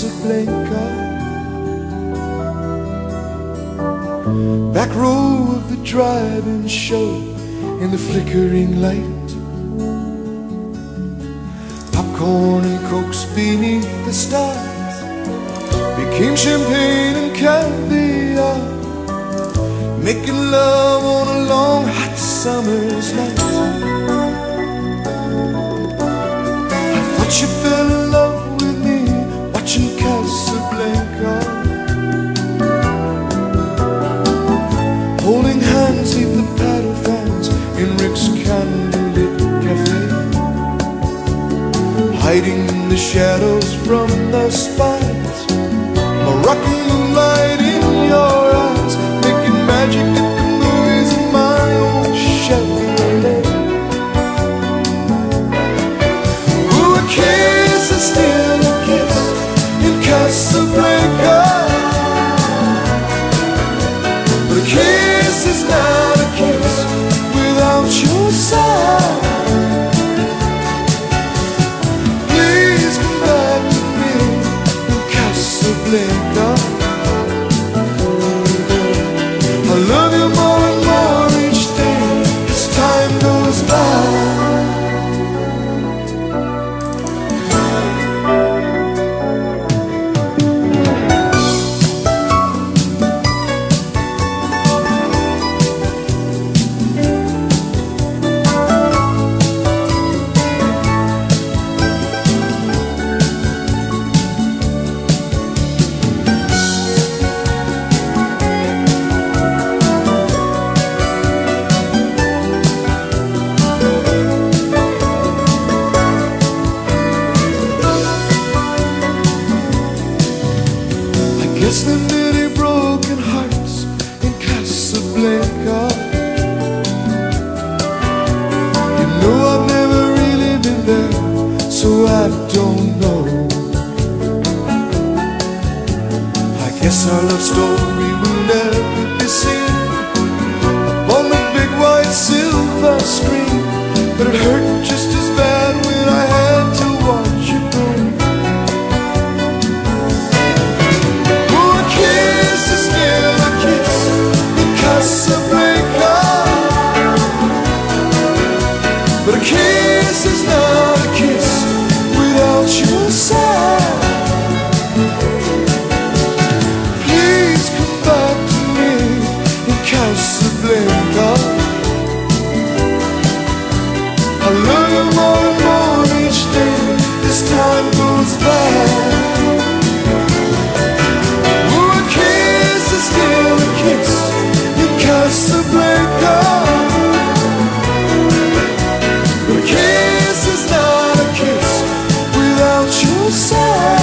Casablanca. Back row of the drive-in show in the flickering light. Popcorn and cokes beneath the stars became champagne and caviar, making love on a long hot summer's night. I thought you fell in love with me watching Casablanca, holding hands neath the paddle fans in Rick's candlelit cafe, hiding in the shadows from the spires, Moroccan moonlight in your eyes, making magic at the movies in my own Chevrolet. Ooh, a kiss is still a kiss in Casablanca, but a kiss is not a kiss without your side. Please come back to me in Casablanca. I love you more and more each day as time goes by. Guess there are many broken hearts in Casablanca. You know I've never really been there, so I don't know. I guess our love story will never be seen upon the big white silver screen, but it hurt just as bad when I had to watch you go. Casablanca, but a kiss is not a kiss without your side. Please come back to me in Casablanca. I love you more and more each day as time goes by. Ooh, a kiss is still a kiss Casablanca, but a kiss is not a kiss without your side.